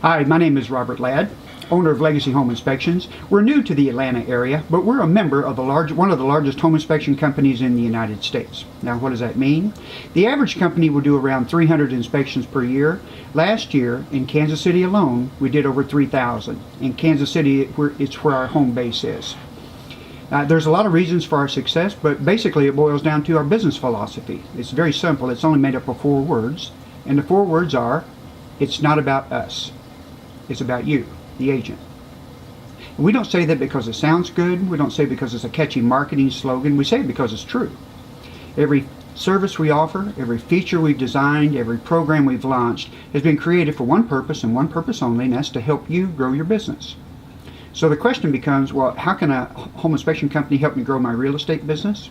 Hi, my name is Robert Ladd, owner of Legacy Home Inspections. We're new to the Atlanta area, but we're a member of one of the largest home inspection companies in the United States. Now, what does that mean? The average company will do around 300 inspections per year. Last year, in Kansas City alone, we did over 3,000. In Kansas City, it's where our home base is. There's a lot of reasons for our success, but basically it boils down to our business philosophy. It's very simple. It's only made up of 4 words, and the 4 words are, it's not about us. It's about you, the agent. And we don't say that because it sounds good. We don't say it because it's a catchy marketing slogan. We say it because it's true. Every service we offer, every feature we've designed, every program we've launched has been created for one purpose and one purpose only, and that's to help you grow your business. So the question becomes, well, how can a home inspection company help me grow my real estate business?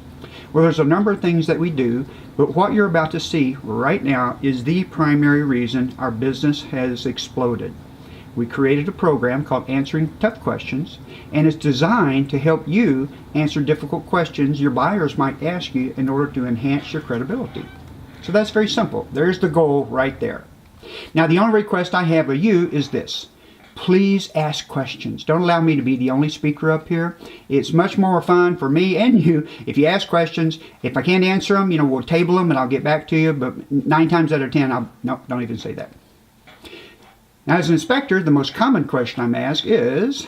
Well, there's a number of things that we do, but what you're about to see right now is the primary reason our business has exploded. We created a program called Answering Tough Questions, and it's designed to help you answer difficult questions your buyers might ask you in order to enhance your credibility. So that's very simple. There's the goal right there. Now, the only request I have of you is this. Please ask questions. Don't allow me to be the only speaker up here. It's much more fun for me and you if you ask questions. If I can't answer them, we'll table them and I'll get back to you, but 9 times out of 10, no, don't even say that. Now, as an inspector, the most common question I'm asked is,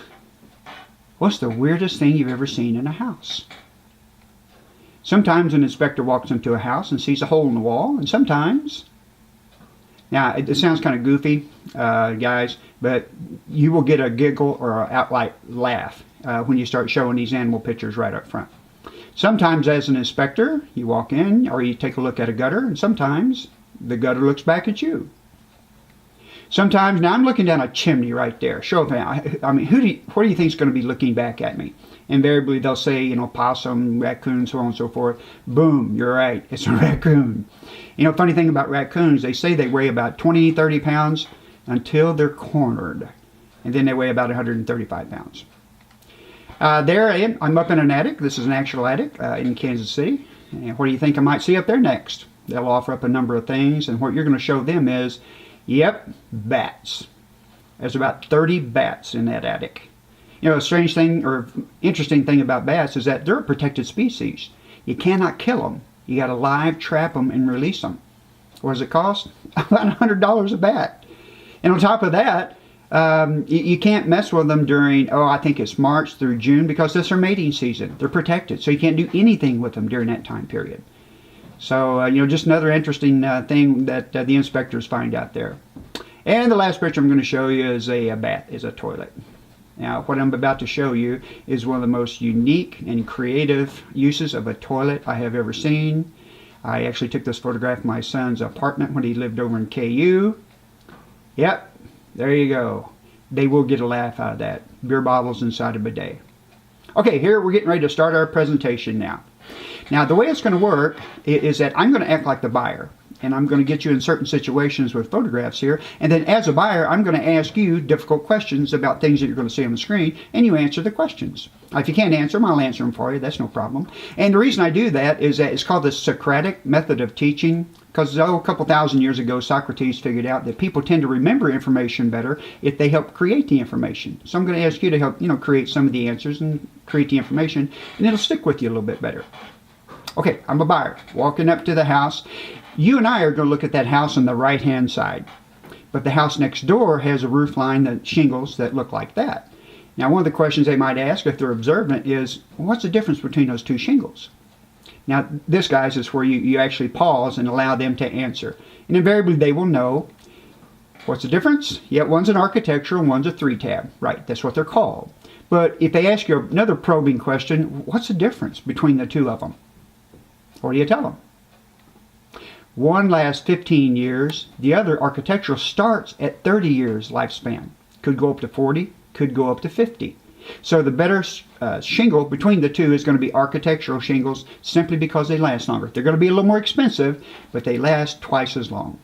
what's the weirdest thing you've ever seen in a house? Sometimes an inspector walks into a house and sees a hole in the wall, and sometimes, now it sounds kind of goofy, guys, but you will get a giggle or an outright laugh when you start showing these animal pictures right up front. Sometimes as an inspector, you walk in or you take a look at a gutter, and sometimes the gutter looks back at you. Sometimes, now I'm looking down a chimney right there. Show of hands. I mean, what do you think is going to be looking back at me? Invariably, they'll say, possum, raccoon, so on and so forth. Boom, you're right. It's a raccoon. Funny thing about raccoons, they say they weigh about 20, 30 pounds until they're cornered. And then they weigh about 135 pounds. There I am. I'm up in an attic. This is an actual attic in Kansas City. And what do you think I might see up there next? They'll offer up a number of things, and what you're going to show them is, yep, bats. There's about 30 bats in that attic. A strange thing or interesting thing about bats is that they're a protected species. You cannot kill them. You got to live trap them and release them. What does it cost? About $100 a bat. And on top of that, you can't mess with them during, I think it's March through June, because that's their mating season. They're protected, so you can't do anything with them during that time period. So, just another interesting thing that the inspectors find out there. And the last picture I'm going to show you is a toilet. Now, what I'm about to show you is one of the most unique and creative uses of a toilet I have ever seen. I actually took this photograph of my son's apartment when he lived over in KU. Yep, there you go. They will get a laugh out of that. Beer bottles inside a bidet. Okay, here we're getting ready to start our presentation now. Now, the way it's going to work is that I'm going to act like the buyer, and I'm going to get you in certain situations with photographs here, and then as a buyer, I'm going to ask you difficult questions about things that you're going to see on the screen, and you answer the questions. If you can't answer them, I'll answer them for you. That's no problem. And the reason I do that is that it's called the Socratic method of teaching, because a couple thousand years ago, Socrates figured out that people tend to remember information better if they help create the information. So I'm going to ask you to help, create some of the answers and create the information, and it'll stick with you a little bit better. Okay, I'm a buyer, walking up to the house. You and I are going to look at that house on the right-hand side. But the house next door has a roof line, that shingles that look like that. Now, one of the questions they might ask if they're observant is, what's the difference between those 2 shingles? Now, this, guys, is where you actually pause and allow them to answer. And invariably, they will know. What's the difference? Yeah, one's an architectural and one's a 3-tab. Right, that's what they're called. But if they ask you another probing question, what's the difference between the 2 of them? What do you tell them? One lasts 15 years. The other, architectural, starts at 30 years lifespan. Could go up to 40, could go up to 50. So the better shingle between the 2 is going to be architectural shingles, simply because they last longer. They're going to be a little more expensive, but they last twice as long.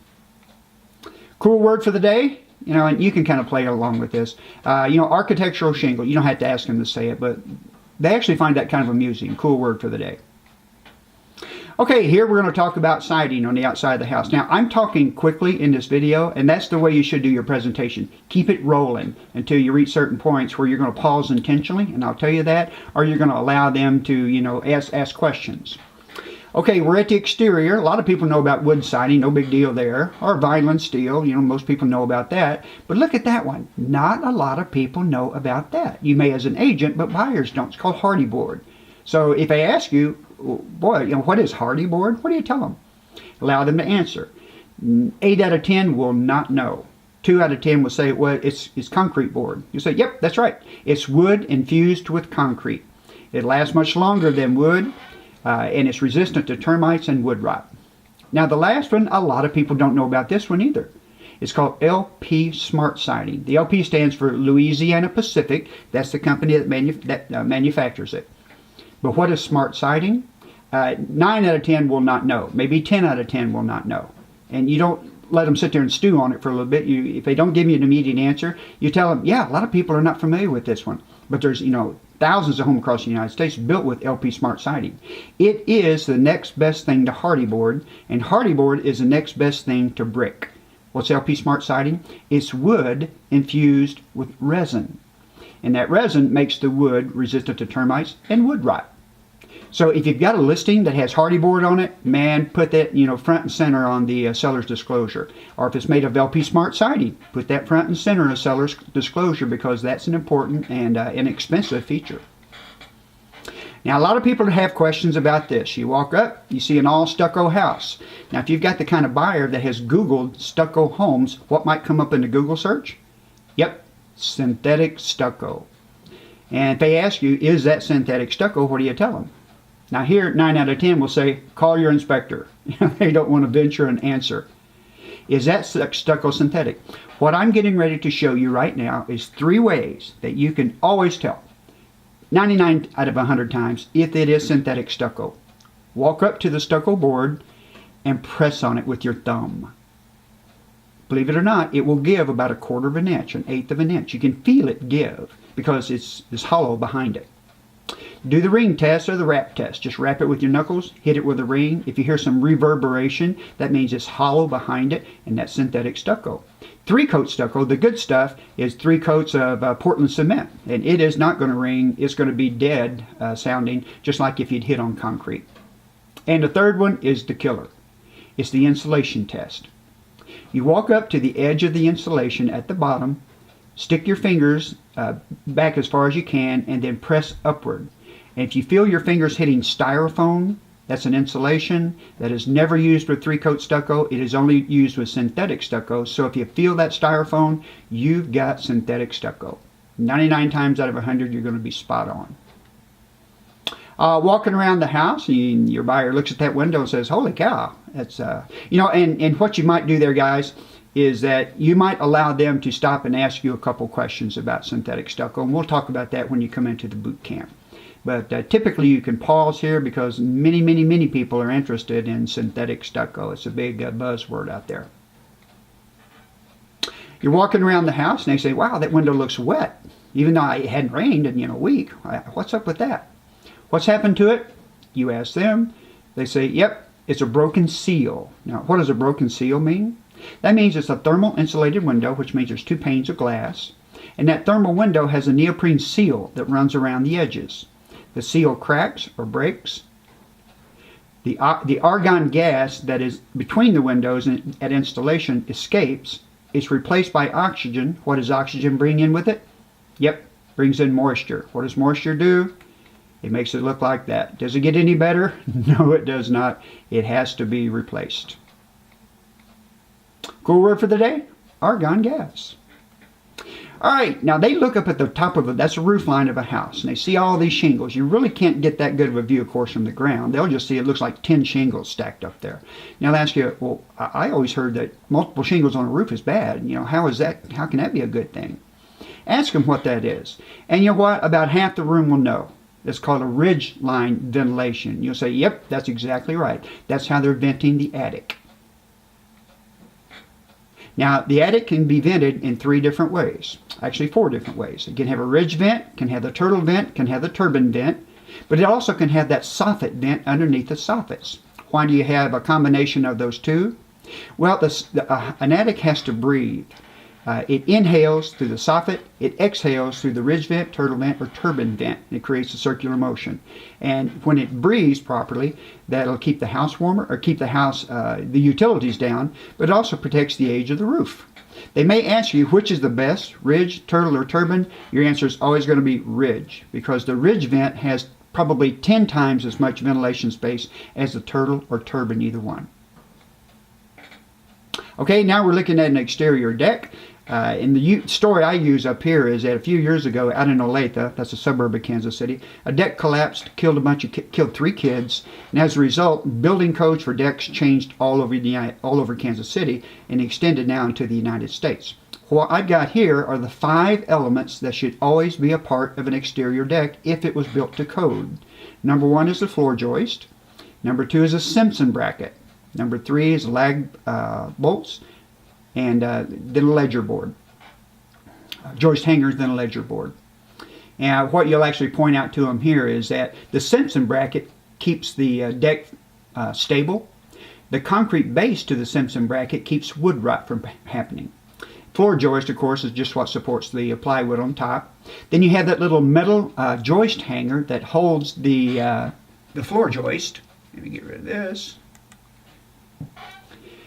Cool word for the day, and you can kind of play along with this. Architectural shingle, you don't have to ask them to say it, but they actually find that kind of amusing. Cool word for the day. Okay, here we're going to talk about siding on the outside of the house. Now, I'm talking quickly in this video, and that's the way you should do your presentation. Keep it rolling until you reach certain points where you're going to pause intentionally, and I'll tell you that, or you're going to allow them to, ask questions. Okay, we're at the exterior. A lot of people know about wood siding, no big deal there. Or vinyl and steel, most people know about that. But look at that one. Not a lot of people know about that. You may as an agent, but buyers don't. It's called hardy board. So if they ask you, boy, what is hardy board? What do you tell them? Allow them to answer. 8 out of 10 will not know. 2 out of 10 will say, well, it's concrete board. You say, yep, that's right. It's wood infused with concrete. It lasts much longer than wood. And it's resistant to termites and wood rot. Now the last one, a lot of people don't know about this one either. It's called LP Smart Siding. The LP stands for Louisiana Pacific. That's the company that manufactures it. But what is smart siding? 9 out of 10 will not know. Maybe 10 out of 10 will not know. And you don't let them sit there and stew on it for a little bit. If they don't give you an immediate answer, you tell them, yeah, a lot of people are not familiar with this one. But there's, thousands of homes across the United States built with LP Smart Siding. It is the next best thing to hardy board, and hardy board is the next best thing to brick. What's LP Smart Siding? It's wood infused with resin. And that resin makes the wood resistant to termites and wood rot. So if you've got a listing that has hardy board on it, man, put that front and center on the seller's disclosure. Or if it's made of LP Smart Siding, put that front and center of seller's disclosure, because that's an important and inexpensive feature. Now, a lot of people have questions about this. You walk up, you see an all stucco house. Now, if you've got the kind of buyer that has Googled stucco homes, what might come up in the Google search? Yep, synthetic stucco. And if they ask you, is that synthetic stucco, what do you tell them? Now here, 9 out of 10 will say, call your inspector. They don't want to venture an answer. Is that stucco synthetic? What I'm getting ready to show you right now is 3 ways that you can always tell, 99 out of 100 times, if it is synthetic stucco. Walk up to the stucco board and press on it with your thumb. Believe it or not, it will give about 1/4 of an inch, 1/8 of an inch. You can feel it give because it's hollow behind it. Do the ring test or the wrap test. Just wrap it with your knuckles, hit it with a ring. If you hear some reverberation, that means it's hollow behind it, and that's synthetic stucco. 3-coat stucco, the good stuff, is 3 coats of Portland cement, and it is not going to ring. It's going to be dead sounding, just like if you'd hit on concrete. And the third one is the killer. It's the insulation test. You walk up to the edge of the insulation at the bottom, stick your fingers back as far as you can, and then press upward. And if you feel your fingers hitting styrofoam, that's an insulation that is never used with 3-coat stucco. It is only used with synthetic stucco. So if you feel that styrofoam, you've got synthetic stucco. 99 times out of 100, you're going to be spot on. Walking around the house, and your buyer looks at that window and says, holy cow. That's, and what you might do there, guys, is that you might allow them to stop and ask you a couple questions about synthetic stucco. And we'll talk about that when you come into the boot camp. But typically you can pause here because many people are interested in synthetic stucco. It's a big buzzword out there. You're walking around the house and they say, wow, that window looks wet. Even though it hadn't rained in a week. What's up with that? What's happened to it? You ask them. They say, yep, it's a broken seal. Now, what does a broken seal mean? That means it's a thermal insulated window, which means there's 2 panes of glass. And that thermal window has a neoprene seal that runs around the edges. The seal cracks or breaks. The argon gas that is between the windows and at installation escapes. It's replaced by oxygen. What does oxygen bring in with it? Yep, brings in moisture. What does moisture do? It makes it look like that. Does it get any better? No, it does not. It has to be replaced. Cool word for the day? Argon gas. All right, now they look up at the top of that's a roof line of a house, and they see all these shingles. You really can't get that good of a view, of course, from the ground. They'll just see it looks like 10 shingles stacked up there. Now they'll ask you, well, I always heard that multiple shingles on a roof is bad. How is that? How can that be a good thing? Ask them what that is. And you know what? About half the room will know. It's called a ridge line ventilation. You'll say, yep, that's exactly right. That's how they're venting the attic. Now, the attic can be vented in 3 different ways. Actually, 4 different ways. It can have a ridge vent, can have the turtle vent, can have the turbine vent, but it also can have that soffit vent underneath the soffits. Why do you have a combination of those two? Well, an attic has to breathe. It inhales through the soffit, it exhales through the ridge vent, turtle vent, or turbine vent. It creates a circular motion. And when it breathes properly, that'll keep the house warmer, or keep the house, the utilities down, but it also protects the age of the roof. They may ask you which is the best, ridge, turtle, or turbine. Your answer is always going to be ridge, because the ridge vent has probably 10 times as much ventilation space as the turtle or turbine, either one. Okay, now we're looking at an exterior deck. And the story I use up here is that a few years ago out in Olathe, that's a suburb of Kansas City, a deck collapsed, killed 3 kids, and as a result, building codes for decks changed all over Kansas City and extended now into the United States. What I've got here are the 5 elements that should always be a part of an exterior deck if it was built to code. Number 1 is the floor joist. Number 2 is a Simpson bracket. Number 3 is lag bolts. And then a ledger board. Joist hangers, then a ledger board. And what you'll actually point out to them here is that the Simpson bracket keeps the deck stable. The concrete base to the Simpson bracket keeps wood rot from happening. Floor joist, of course, is just what supports the plywood on top. Then you have that little metal joist hanger that holds the floor joist. Let me get rid of this.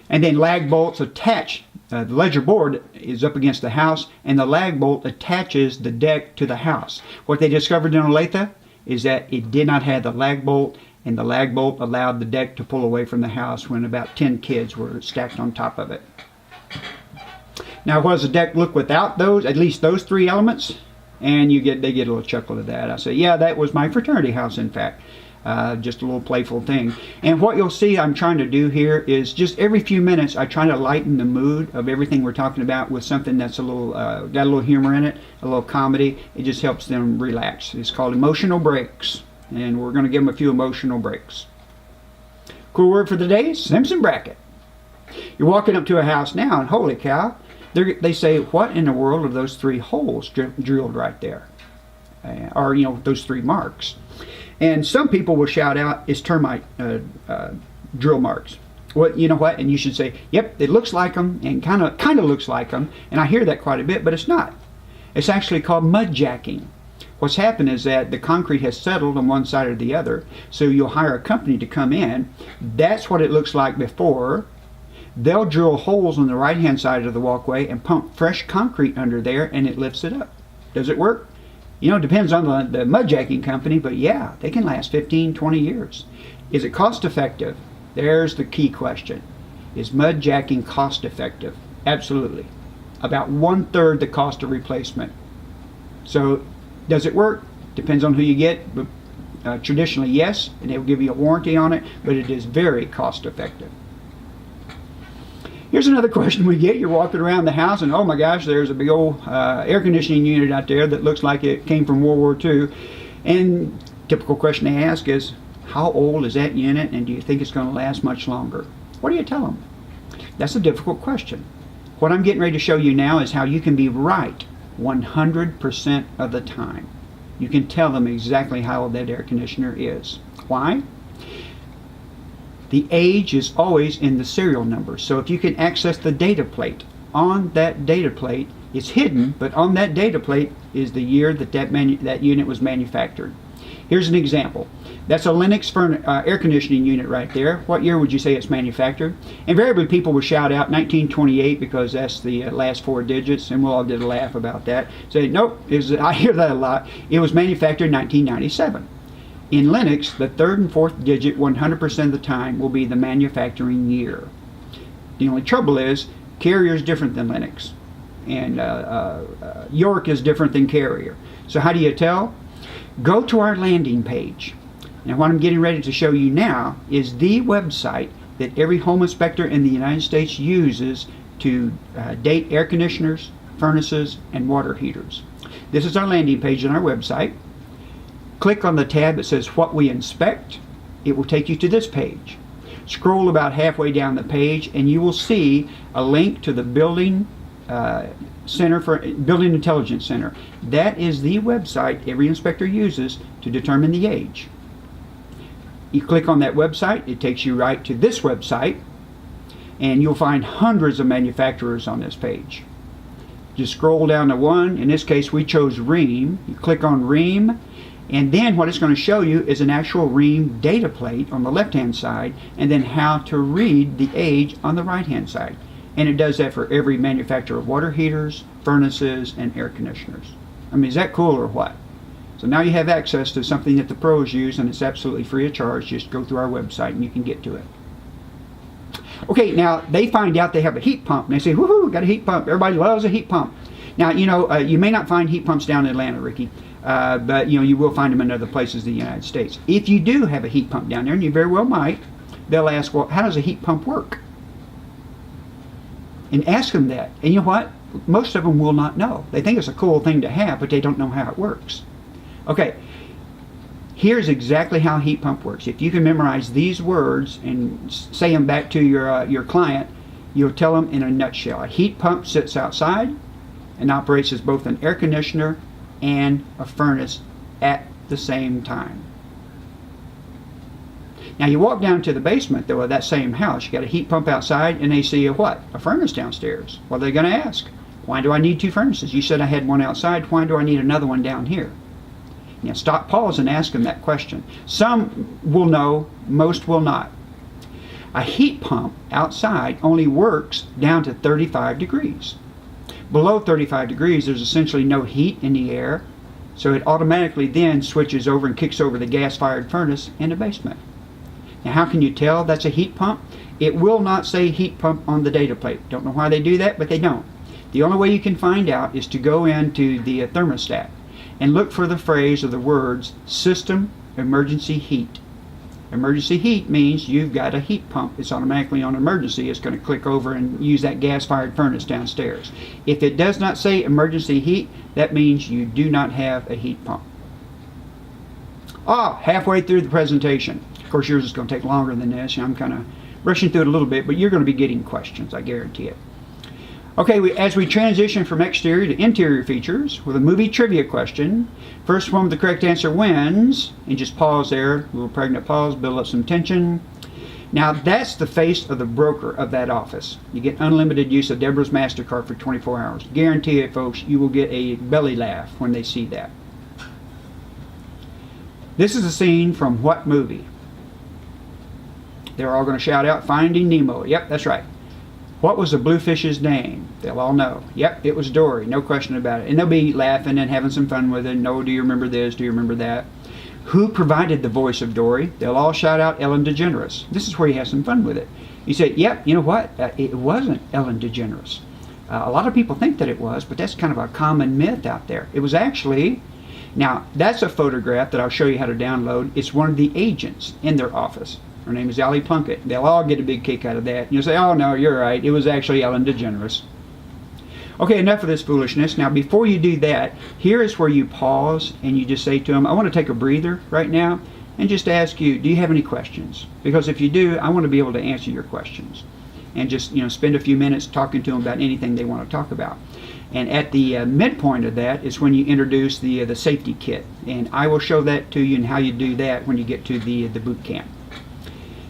And then lag bolts attach. The ledger board is up against the house, and the lag bolt attaches the deck to the house. What they discovered in Olathe is that it did not have the lag bolt, and the lag bolt allowed the deck to pull away from the house when about 10 kids were stacked on top of it. Now, what does the deck look without those, at least those 3 elements? And they get a little chuckle at that. I say, yeah, that was my fraternity house, in fact. Just a little playful thing. And what you'll see I'm trying to do here is just every few minutes I try to lighten the mood of everything we're talking about with something that's a little got a little humor in it, a little comedy. It just helps them relax. It's called emotional breaks, and we're going to give them a few emotional breaks. Cool word for the day: Simpson bracket. You're walking up to a house now, and holy cow, they say, what in the world are those 3 holes drilled right there? Or those 3 marks. And some people will shout out, it's termite drill marks. Well, you know what? And you should say, yep, it looks like them, and kind of looks like them. And I hear that quite a bit, but it's not. It's actually called mud jacking. What's happened is that the concrete has settled on one side or the other, so you'll hire a company to come in. That's what it looks like before. They'll drill holes on the right-hand side of the walkway and pump fresh concrete under there, and it lifts it up. Does it work? It depends on the mud jacking company, but yeah, they can last 15, 20 years. Is it cost effective? There's the key question. Is mud jacking cost effective? Absolutely. About 1/3 the cost of replacement. So, does it work? Depends on who you get. But traditionally, yes, and they'll give you a warranty on it, but it is very cost effective. Here's another question we get. You're walking around the house and, oh my gosh, there's a big old air conditioning unit out there that looks like it came from World War II. And typical question they ask is, how old is that unit, and do you think it's going to last much longer? What do you tell them? That's a difficult question. What I'm getting ready to show you now is how you can be right 100% of the time. You can tell them exactly how old that air conditioner is. Why? The age is always in the serial number. So if you can access the data plate, on that data plate, it's hidden, but on that data plate is the year that unit was manufactured. Here's an example. That's a Lennox air conditioning unit right there. What year would you say it's manufactured? Invariably, people will shout out 1928 because that's the last 4 digits, and we'll all did a laugh about that. Say, nope, I hear that a lot. It was manufactured in 1997. In Lennox, the 3rd and 4th digit 100% of the time will be the manufacturing year. The only trouble is, Carrier is different than Lennox, and York is different than Carrier. So how do you tell? Go to our landing page. Now what I'm getting ready to show you now is the website that every home inspector in the United States uses to date air conditioners, furnaces, and water heaters. This is our landing page on our website. Click on the tab that says What We Inspect. It will take you to this page. Scroll about halfway down the page and you will see a link to the Building Intelligence Center. That is the website every inspector uses to determine the age. You click on that website, it takes you right to this website, and you'll find hundreds of manufacturers on this page. Just scroll down to one. In this case, we chose Rheem. You click on Rheem, and then what it's going to show you is an actual Rheem data plate on the left-hand side, and then how to read the age on the right-hand side. And it does that for every manufacturer of water heaters, furnaces, and air conditioners. I mean, is that cool or what? So now you have access to something that the pros use, and it's absolutely free of charge. Just go through our website and you can get to it. Okay, now they find out they have a heat pump, and they say, woohoo, got a heat pump. Everybody loves a heat pump. Now, you may not find heat pumps down in Atlanta, Ricky, but you will find them in other places in the United States. If you do have a heat pump down there, and you very well might, they'll ask, well, how does a heat pump work? And ask them that. And you know what? Most of them will not know. They think it's a cool thing to have, but they don't know how it works. Okay. Here's exactly how a heat pump works. If you can memorize these words and say them back to your client, you'll tell them in a nutshell. A heat pump sits outside and operates as both an air conditioner and a furnace at the same time. Now you walk down to the basement though of that same house. You got a heat pump outside, and they see a what? A furnace downstairs. What are they going to ask? Why do I need two furnaces? You said I had one outside. Why do I need another one down here? Now stop, pause, and ask them that question. Some will know, most will not. A heat pump outside only works down to 35 degrees. Below 35 degrees, there's essentially no heat in the air, so it automatically then switches over and kicks over the gas-fired furnace in the basement. Now how can you tell that's a heat pump? It will not say heat pump on the data plate. Don't know why they do that, but they don't. The only way you can find out is to go into the thermostat and look for the phrase or the words system emergency heat. Emergency heat means you've got a heat pump. It's automatically on emergency. It's going to click over and use that gas-fired furnace downstairs. If it does not say emergency heat, that means you do not have a heat pump. Halfway through the presentation. Of course, yours is going to take longer than this. I'm kind of rushing through it a little bit, but you're going to be getting questions, I guarantee it. Okay, as we transition from exterior to interior features with a movie trivia question, first one with the correct answer wins. And just pause there, a little pregnant pause, build up some tension. Now that's the face of the broker of that office. You get unlimited use of Deborah's MasterCard for 24 hours. Guarantee it, folks, you will get a belly laugh when they see that. This is a scene from what movie? They're all going to shout out, Finding Nemo. Yep, that's right. What was the bluefish's name? They'll all know. Yep, it was Dory, no question about it. And they'll be laughing and having some fun with it. No, do you remember this? Do you remember that? Who provided the voice of Dory? They'll all shout out Ellen DeGeneres. This is where you have some fun with it. You say, yep, you know what? It wasn't Ellen DeGeneres. A lot of people think that it was, but that's kind of a common myth out there. It was actually, now that's a photograph that I'll show you how to download. It's one of the agents in their office. Her name is Allie Plunkett. They'll all get a big kick out of that. You'll say, oh no, you're right. It was actually Ellen DeGeneres. Okay, enough of this foolishness. Now before you do that, here is where you pause and you just say to them, I want to take a breather right now and just ask you, do you have any questions? Because if you do, I want to be able to answer your questions. And just spend a few minutes talking to them about anything they want to talk about. And at the midpoint of that is when you introduce the safety kit. And I will show that to you and how you do that when you get to the boot camp.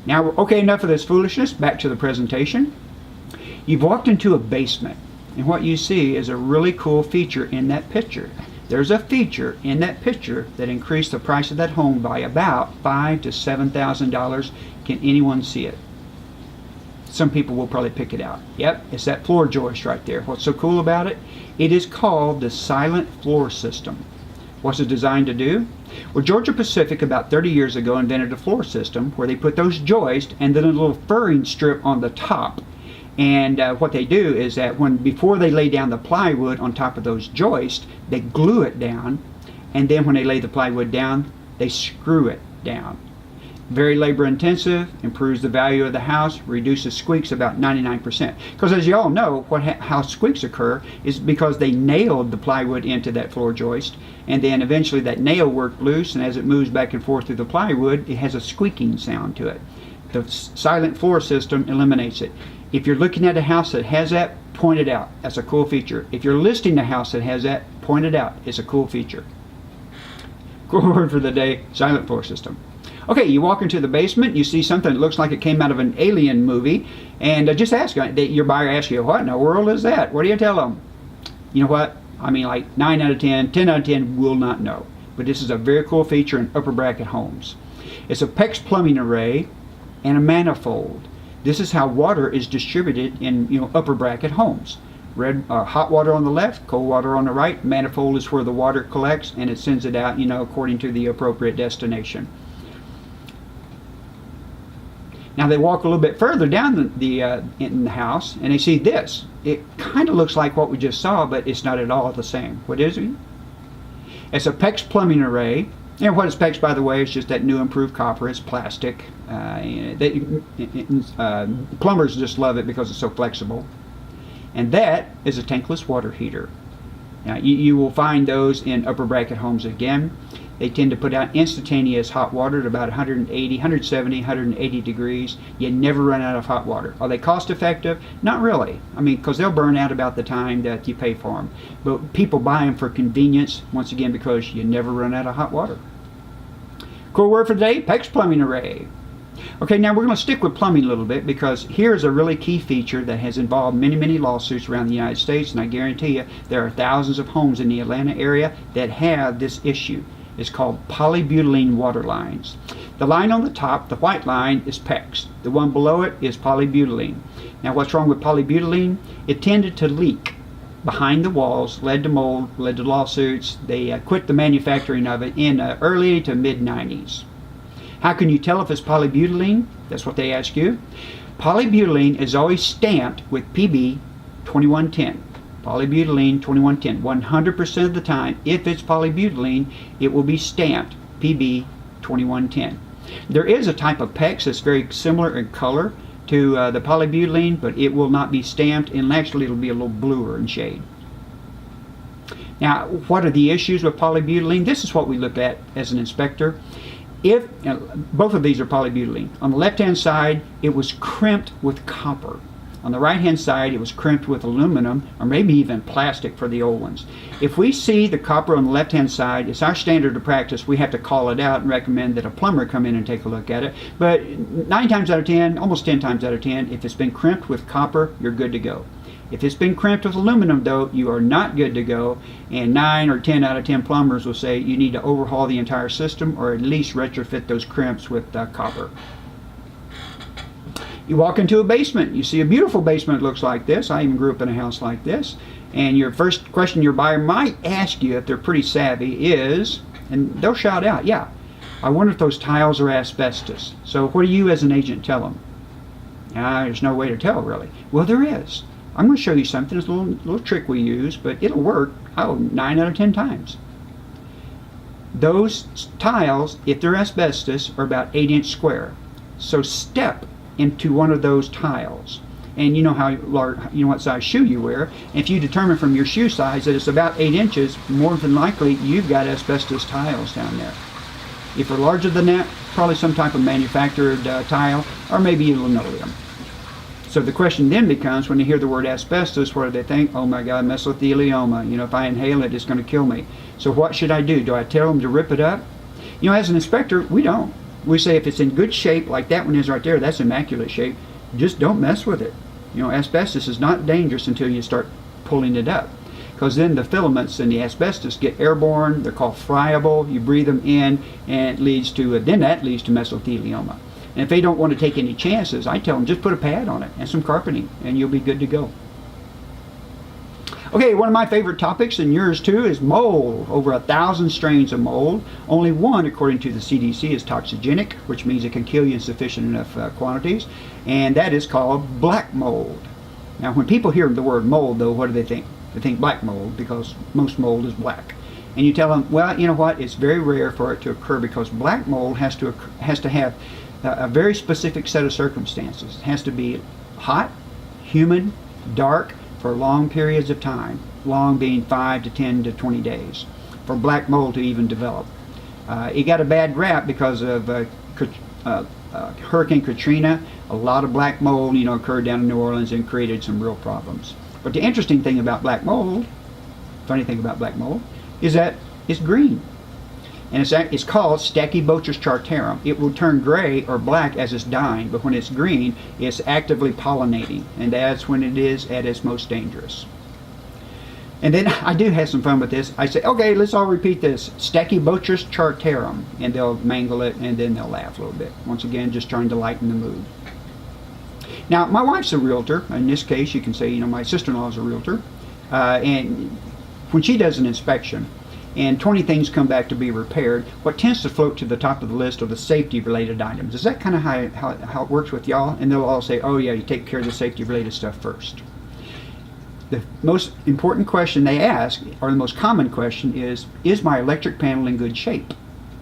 Now, okay, enough of this foolishness. Back to the presentation. You've walked into a basement, and what you see is a really cool feature in that picture. There's a feature in that picture that increased the price of that home by about $5,000 to $7,000. Can anyone see it? Some people will probably pick it out. Yep, it's that floor joist right there. What's so cool about it? It is called the Silent Floor System. What's it designed to do? Well, Georgia Pacific about 30 years ago invented a floor system where they put those joists and then a little furring strip on the top. And what they do is that before they lay down the plywood on top of those joists, they glue it down, and then when they lay the plywood down, they screw it down. Very labor intensive, improves the value of the house, reduces squeaks about 99%. Because as you all know, how squeaks occur is because they nailed the plywood into that floor joist, and then eventually that nail worked loose, and as it moves back and forth through the plywood, it has a squeaking sound to it. The Silent Floor System eliminates it. If you're looking at a house that has that, point it out. That's a cool feature. If you're listing a house that has that, point it out. It's a cool feature. Cool word for the day, Silent Floor System. Okay, you walk into the basement, you see something that looks like it came out of an alien movie, and just ask, your buyer asks you, what in the world is that? What do you tell them? You know what? I mean, like 9 out of 10, 10 out of 10 will not know. But this is a very cool feature in upper bracket homes. It's a PEX plumbing array and a manifold. This is how water is distributed in upper bracket homes. Hot water on the left, cold water on the right. Manifold is where the water collects and it sends it out, according to the appropriate destination. Now they walk a little bit further down in the house and they see this. It kind of looks like what we just saw, but it's not at all the same. What is it? It's a PEX plumbing array. And what is PEX, by the way, is just that new improved copper. It's plastic. Plumbers just love it because it's so flexible. And that is a tankless water heater. Now you will find those in upper bracket homes again. They tend to put out instantaneous hot water at about 180, 170, 180 degrees. You never run out of hot water. Are they cost effective? Not really. I mean, because they'll burn out about the time that you pay for them. But people buy them for convenience, once again, because you never run out of hot water. Cool word for today, PEX plumbing array. Okay, now we're going to stick with plumbing a little bit because here's a really key feature that has involved many, many lawsuits around the United States, and I guarantee you there are thousands of homes in the Atlanta area that have this issue. It's called polybutylene water lines. The line on the top, the white line, is PEX. The one below it is polybutylene. Now what's wrong with polybutylene? It tended to leak behind the walls, led to mold, led to lawsuits. They quit the manufacturing of it in early to mid-90s. How can you tell if it's polybutylene? That's what they ask you. Polybutylene is always stamped with PB 2110. Polybutylene 2110. 100% of the time, if it's polybutylene, it will be stamped PB 2110. There is a type of PEX that's very similar in color to the polybutylene, but it will not be stamped, and actually it'll be a little bluer in shade. Now, what are the issues with polybutylene? This is what we look at as an inspector. If both of these are polybutylene. On the left-hand side, it was crimped with copper. On the right-hand side, it was crimped with aluminum, or maybe even plastic for the old ones. If we see the copper on the left-hand side, it's our standard of practice. We have to call it out and recommend that a plumber come in and take a look at it. But 9 times out of 10, almost 10 times out of 10, if it's been crimped with copper, you're good to go. If it's been crimped with aluminum, though, you are not good to go, and 9 or 10 out of 10 plumbers will say you need to overhaul the entire system or at least retrofit those crimps with copper. You walk into a basement, you see a beautiful basement that looks like this. I even grew up in a house like this. And your first question your buyer might ask you, if they're pretty savvy, is, and they'll shout out, yeah, I wonder if those tiles are asbestos. So what do you as an agent tell them? There's no way to tell, really. Well, there is. I'm going to show you something. It's a little trick we use, but it'll work 9 out of 10 times. Those tiles, if they're asbestos, are about 8-inch square. So step into one of those tiles, and you know how large, what size shoe you wear. If you determine from your shoe size that it's about 8 inches, more than likely you've got asbestos tiles down there. If they're larger than that, probably some type of manufactured tile, or maybe linoleum. So the question then becomes, when you hear the word asbestos, what do they think? Oh my God, mesothelioma. If I inhale it, it's going to kill me. So what should I do? Do I tell them to rip it up? As an inspector, we don't. We say if it's in good shape, like that one is right there, that's immaculate shape, just don't mess with it. Asbestos is not dangerous until you start pulling it up. Because then the filaments in the asbestos get airborne, they're called friable, you breathe them in, and it leads to, then that leads to mesothelioma. And if they don't want to take any chances, I tell them just put a pad on it and some carpeting, and you'll be good to go. Okay, one of my favorite topics, and yours too, is mold. Over 1,000 strains of mold. Only one, according to the CDC, is toxigenic, which means it can kill you in sufficient enough quantities, and that is called black mold. Now, when people hear the word mold, though, what do they think? They think black mold, because most mold is black. And you tell them, well, you know what? It's very rare for it to occur because black mold has to have a very specific set of circumstances. It has to be hot, humid, dark, for long periods of time, long being 5 to 10 to 20 days, for black mold to even develop. It got a bad rap because of Hurricane Katrina. A lot of black mold, occurred down in New Orleans and created some real problems. But the interesting thing about black mold, funny thing about black mold, is that it's green. And it's called Stachybotrys chartarum. It will turn gray or black as it's dying, but when it's green, it's actively pollinating, and that's when it is at its most dangerous. And then I do have some fun with this. I say, okay, let's all repeat this. Stachybotrys chartarum. And they'll mangle it, and then they'll laugh a little bit. Once again, just trying to lighten the mood. Now, my wife's a realtor. In this case, you can say, my sister-in-law is a realtor. And when she does an inspection, and 20 things come back to be repaired, what tends to float to the top of the list are the safety-related items. Is that kind of how it works with y'all? And they'll all say, oh yeah, you take care of the safety-related stuff first. The most important question they ask, or the most common question, is my electric panel in good shape?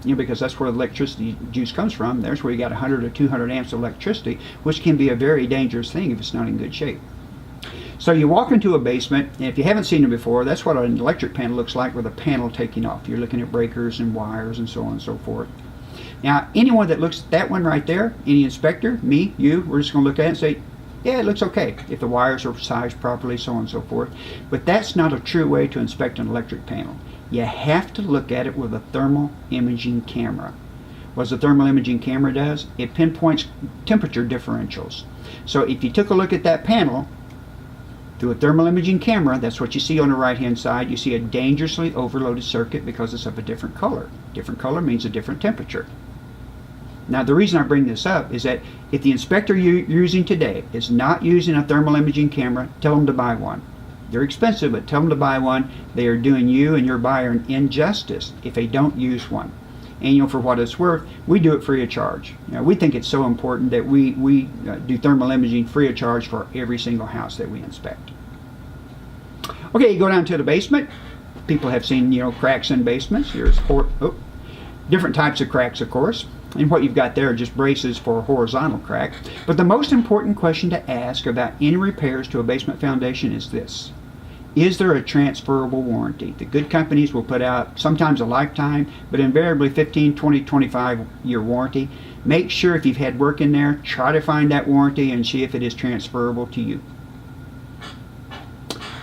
Because that's where the electricity juice comes from. There's where you got 100 or 200 amps of electricity, which can be a very dangerous thing if it's not in good shape. So you walk into a basement, and if you haven't seen it before, that's what an electric panel looks like, with a panel taking off. You're looking at breakers and wires and so on and so forth. Now, anyone that looks at that one right there, any inspector, me, you, we're just going to look at it and say, yeah, it looks okay if the wires are sized properly, so on and so forth. But that's not a true way to inspect an electric panel. You have to look at it with a thermal imaging camera. What the thermal imaging camera does, it pinpoints temperature differentials. So if you took a look at that panel through a thermal imaging camera, that's what you see on the right hand side. You see a dangerously overloaded circuit because it's of a different color. Different color means a different temperature. Now, the reason I bring this up is that if the inspector you're using today is not using a thermal imaging camera, tell them to buy one. They're expensive, but tell them to buy one. They are doing you and your buyer an injustice if they don't use one. And for what it's worth, we do it free of charge. We think it's so important that we do thermal imaging free of charge for every single house that we inspect. Okay, you go down to the basement. People have seen, cracks in basements. Here's different types of cracks, of course. And what you've got there are just braces for a horizontal crack. But the most important question to ask about any repairs to a basement foundation is this: is there a transferable warranty? The good companies will put out sometimes a lifetime, but invariably 15, 20, 25-year warranty. Make sure if you've had work in there, try to find that warranty and see if it is transferable to you.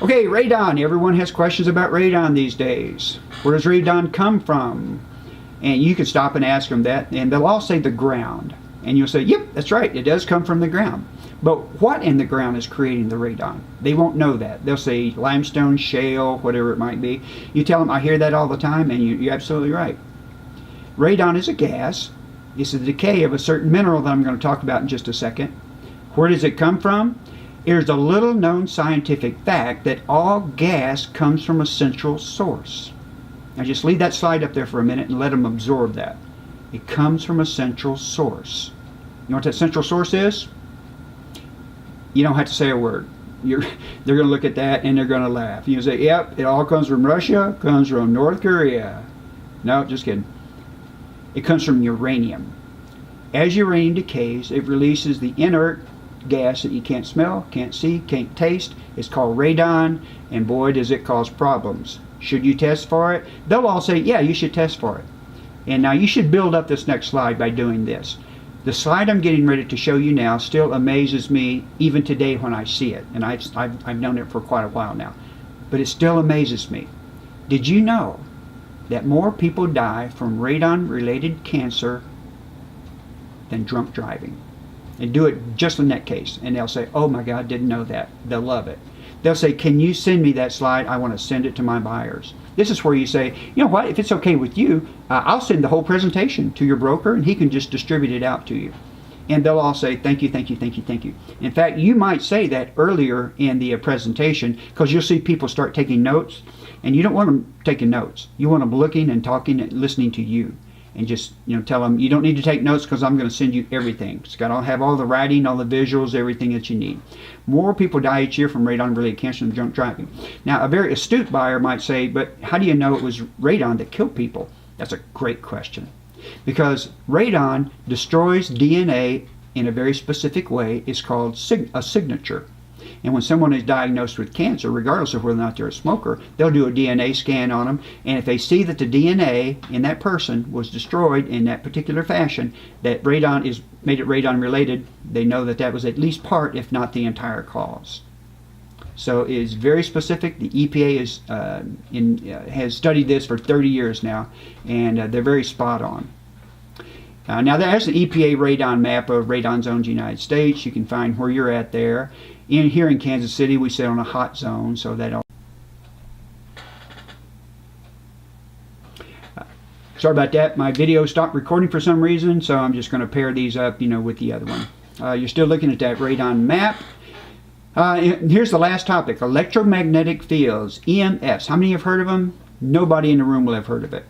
Okay, radon. Everyone has questions about radon these days. Where does radon come from? And you can stop and ask them that, and they'll all say the ground. And you'll say, yep, that's right, it does come from the ground. But what in the ground is creating the radon? They won't know that. They'll say limestone, shale, whatever it might be. You tell them, I hear that all the time, and you're absolutely right. Radon is a gas. It's the decay of a certain mineral that I'm going to talk about in just a second. Where does it come from? There's a little known scientific fact that all gas comes from a central source. Now just leave that slide up there for a minute and let them absorb that. It comes from a central source. You know what that central source is? You don't have to say a word. They're going to look at that and they're going to laugh. You say, yep, it all comes from Russia, comes from North Korea. No, just kidding. It comes from uranium. As uranium decays, it releases the inert gas that you can't smell, can't see, can't taste. It's called radon, and boy, does it cause problems. Should you test for it? They'll all say, yeah, you should test for it. And now you should build up this next slide by doing this. The slide I'm getting ready to show you now still amazes me even today when I see it. And I've known it for quite a while now. But it still amazes me. Did you know that more people die from radon-related cancer than drunk driving? And do it just in that case. And they'll say, oh my God, didn't know that. They'll love it. They'll say, can you send me that slide? I want to send it to my buyers. This is where you say, you know what, if it's okay with you, I'll send the whole presentation to your broker and he can just distribute it out to you. And they'll all say, thank you, thank you, thank you, thank you. In fact, you might say that earlier in the presentation, because you'll see people start taking notes, and you don't want them taking notes. You want them looking and talking and listening to you. And just tell them, you don't need to take notes because I'm going to send you everything. It's got to have all the writing, all the visuals, everything that you need. More people die each year from radon-related cancer than drunk driving. Now, a very astute buyer might say, but how do you know it was radon that killed people? That's a great question. Because radon destroys DNA in a very specific way. It's called a signature. And when someone is diagnosed with cancer, regardless of whether or not they're a smoker, they'll do a DNA scan on them. And if they see that the DNA in that person was destroyed in that particular fashion, that radon made it radon related, they know that that was at least part, if not the entire cause. So it's very specific. The EPA has studied this for 30 years now, and they're very spot on. Now there's an EPA radon map of radon zones in the United States. You can find where you're at there. Here in Kansas City, we sit on a hot zone, so that. Sorry about that. My video stopped recording for some reason, so I'm just going to pair these up, with the other one. You're still looking at that radon map. Here's the last topic: electromagnetic fields, EMFs. How many have heard of them? Nobody in the room will have heard of it.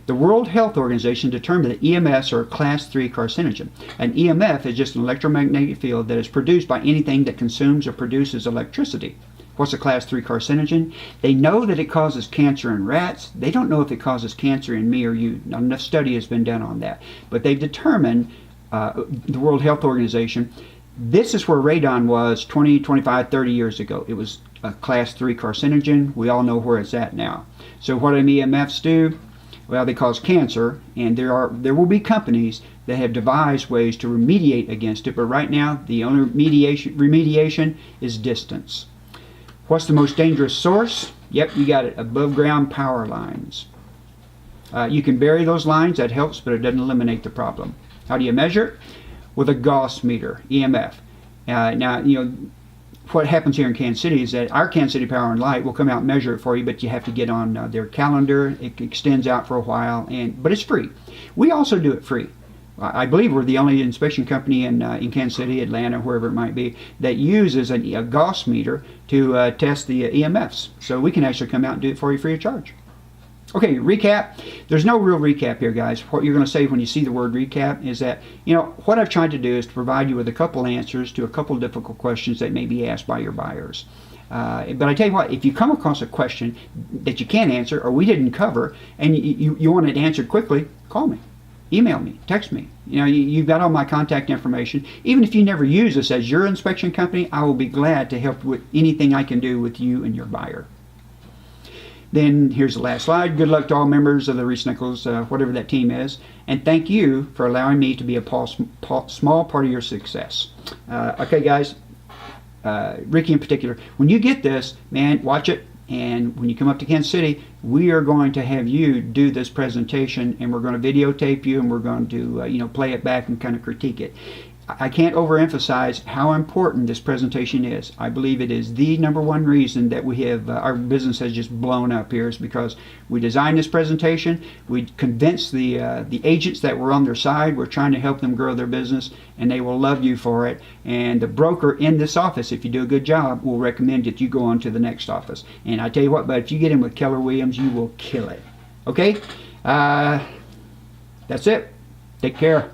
The World Health Organization determined that EMFs are a class 3 carcinogen. An EMF is just an electromagnetic field that is produced by anything that consumes or produces electricity. What's a class 3 carcinogen? They know that it causes cancer in rats. They don't know if it causes cancer in me or you. Not enough study has been done on that. But they've determined, the World Health Organization, this is where radon was 20, 25, 30 years ago. It was a class 3 carcinogen. We all know where it's at now. So what do EMFs do? Well, they cause cancer, and there will be companies that have devised ways to remediate against it, but right now the only remediation is distance. What's the most dangerous source? Yep, you got it, above ground power lines. You can bury those lines, that helps, but it doesn't eliminate the problem. How do you measure it? With a Gauss meter, EMF. Now, what happens here in Kansas City is that our Kansas City Power and Light will come out and measure it for you, but you have to get on their calendar. It extends out for a while, but it's free. We also do it free. I believe we're the only inspection company in Kansas City, Atlanta, wherever it might be, that uses a Gauss meter to test the EMFs. So we can actually come out and do it for you free of charge. Okay, recap. There's no real recap here, guys. What you're going to say when you see the word recap is that, what I've tried to do is to provide you with a couple answers to a couple difficult questions that may be asked by your buyers. But I tell you what, if you come across a question that you can't answer or we didn't cover and you want it answered quickly, call me, email me, text me. You've got all my contact information. Even if you never use us as your inspection company, I will be glad to help with anything I can do with you and your buyer. Then here's the last slide. Good luck to all members of the Reese Nichols, whatever that team is. And thank you for allowing me to be a small part of your success. Okay, guys, Ricky in particular, when you get this, man, watch it. And when you come up to Kansas City, we are going to have you do this presentation, and we're going to videotape you, and we're going to play it back and kind of critique it. I can't overemphasize how important this presentation is. I believe it is the #1 reason that we have our business has just blown up here is because we designed this presentation. We convinced the agents that we're on their side. We're trying to help them grow their business, and they will love you for it. And the broker in this office, if you do a good job, will recommend that you go on to the next office. And I tell you what, but if you get in with Keller Williams, you will kill it. Okay, that's it. Take care.